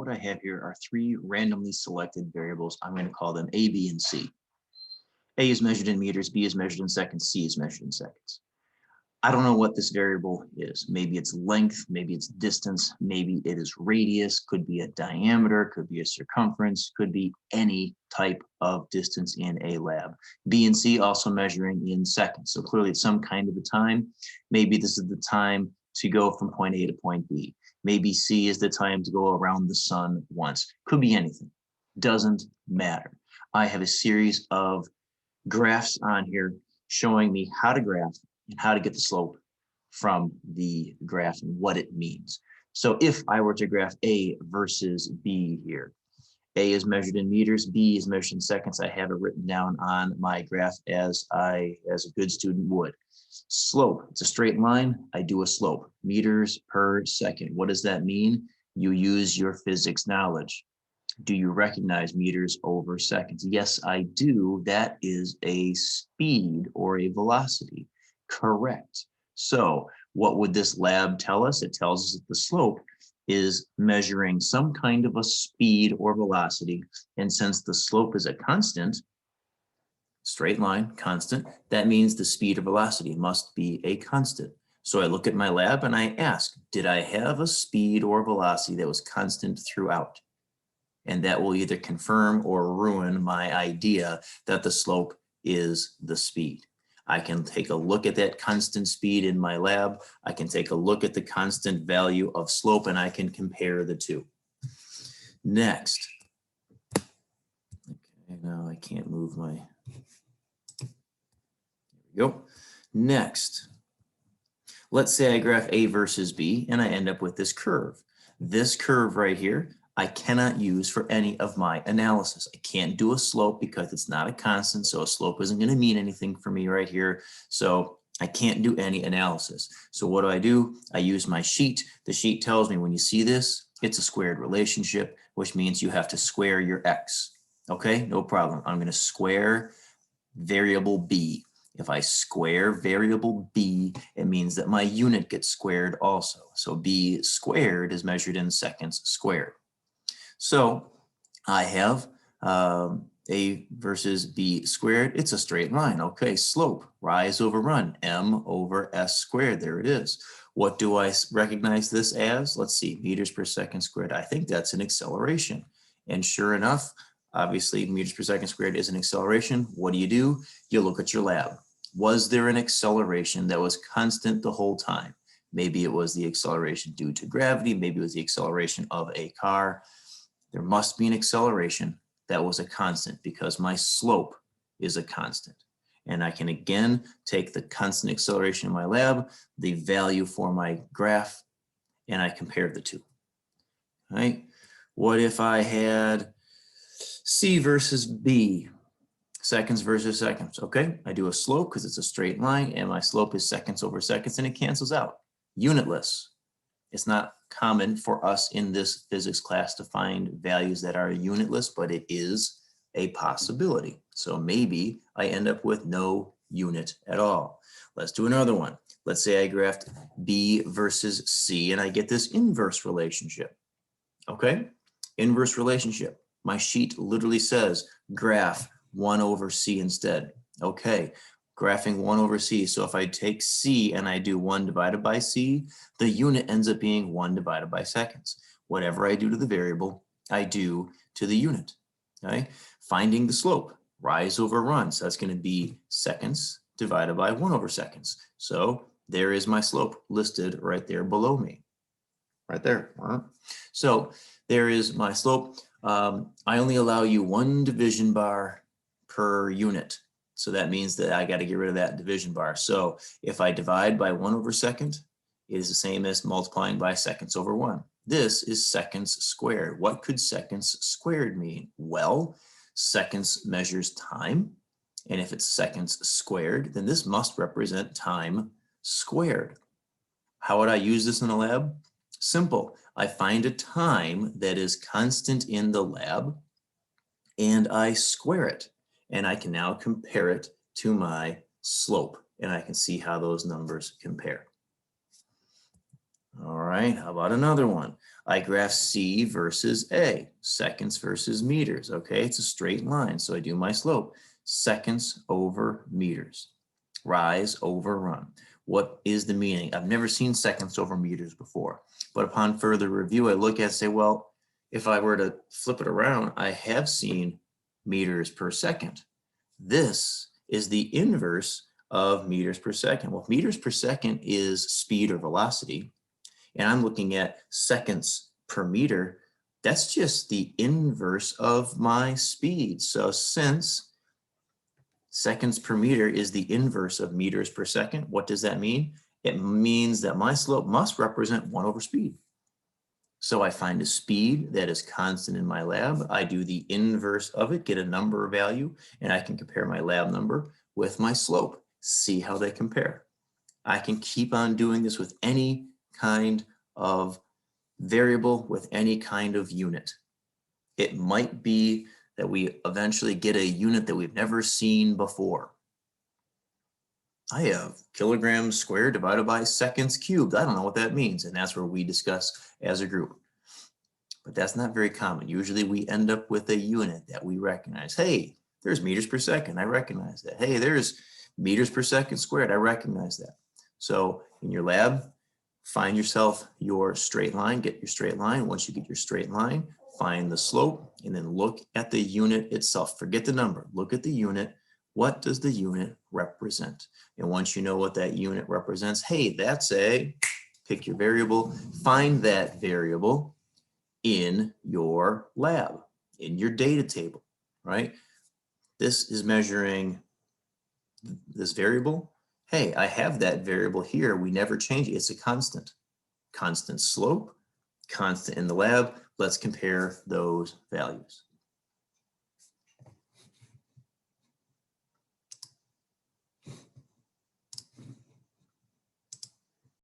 what I have here are three randomly selected variables. I'm going to call them A, B, and C. A is measured in meters, B is measured in seconds, C is measured in seconds. I don't know what this variable is. Maybe it's length, maybe it's distance, maybe it is radius, could be a diameter, could be a circumference, could be any type of distance in a lab. B and C also measuring in seconds. So clearly it's some kind of a time. Maybe this is the time to go from point A to point B. Maybe C is the time to go around the sun once. Could be anything. Doesn't matter. I have a series of graphs on here showing me how to graph and how to get the slope from the graph and what it means. So if I were to graph A versus B here, A is measured in meters, B is measured in seconds. I have it written down on my graph as a good student would. Slope, it's a straight line. I do a slope, meters per second. What does that mean? You use your physics knowledge. Do you recognize meters over seconds? Yes, I do. That is a speed or a velocity. Correct. So what would this lab tell us? It tells us that the slope is measuring some kind of a speed or velocity. And since the slope is a constant, straight line, constant, that means the speed or velocity must be a constant. So I look at my lab and I ask, did I have a speed or velocity that was constant throughout? And that will either confirm or ruin my idea that the slope is the speed. I can take a look at that constant speed in my lab. I can take a look at the constant value of slope and I can compare the two. Next. Okay, now I can't move my, there we go. Next, let's say I graph A versus B and I end up with this curve. This curve right here, I cannot use for any of my analysis. I can't do a slope because it's not a constant, so a slope isn't going to mean anything for me right here. So I can't do any analysis. So what do? I use my sheet. The sheet tells me when you see this, it's a squared relationship, which means you have to square your x. Okay, no problem. I'm going to square variable b. If I square variable b, it means that my unit gets squared also. So b squared is measured in seconds squared. So I have A versus B squared. It's a straight line. Okay, slope, rise over run, m over s squared. There it is. What do I recognize this as? Let's see, meters per second squared. I think that's an acceleration. And sure enough, obviously meters per second squared is an acceleration. What do? You look at your lab. Was there an acceleration that was constant the whole time? Maybe it was the acceleration due to gravity. Maybe it was the acceleration of a car. There must be an acceleration that was a constant because my slope is a constant. And I can again take the constant acceleration in my lab, the value for my graph, and I compare the two. All right? What if I had C versus B, seconds versus seconds? Okay, I do a slope because it's a straight line and my slope is seconds over seconds and it cancels out. Unitless. It's not common for us in this physics class to find values that are unitless, but it is a possibility. So maybe I end up with no unit at all. Let's do another one. Let's say I graphed B versus C and I get this inverse relationship. Okay, inverse relationship. My sheet literally says graph 1 over C instead. Okay. Graphing 1 over C. So if I take C and I do 1 divided by C, the unit ends up being 1 divided by seconds. Whatever I do to the variable, I do to the unit. Okay? Finding the slope, rise over run. So that's going to be seconds divided by 1 over seconds. So there is my slope listed right there below me. Right there. So there is my slope. I only allow you 1 division bar per unit. So that means that I got to get rid of that division bar. So if I divide by 1 over second, it is the same as multiplying by seconds over 1. This is seconds squared. What could seconds squared mean? Well, seconds measures time. And if it's seconds squared, then this must represent time squared. How would I use this in the lab? Simple. I find a time that is constant in the lab and I square it. And I can now compare it to my slope and I can see how those numbers compare. All right, how about another one? I graph C versus A, seconds versus meters. Okay, it's a straight line, so I do my slope. Seconds over meters. Rise over run. What is the meaning? I've never seen seconds over meters before, but upon further review, I look at it and say, well, if I were to flip it around, I have seen meters per second. This is the inverse of meters per second. Well, meters per second is speed or velocity, and I'm looking at seconds per meter, that's just the inverse of my speed. So since seconds per meter is the inverse of meters per second, what does that mean? It means that my slope must represent 1 over speed. So I find a speed that is constant in my lab. I do the inverse of it, get a number value, and I can compare my lab number with my slope, see how they compare. I can keep on doing this with any kind of variable, with any kind of unit. It might be that we eventually get a unit that we've never seen before. I have kilograms squared divided by seconds cubed. I don't know what that means. And that's where we discuss as a group. But that's not very common. Usually we end up with a unit that we recognize. Hey, there's meters per second. I recognize that. Hey, there's meters per second squared. I recognize that. So in your lab, find yourself your straight line, get your straight line. Once you get your straight line, find the slope, and then look at the unit itself. Forget the number, look at the unit. What does the unit represent? And once you know what that unit represents, hey, that's a, pick your variable, find that variable in your lab, in your data table, right? This is measuring this variable. Hey, I have that variable here. We never change it. It's a constant. Constant slope, constant in the lab. Let's compare those values.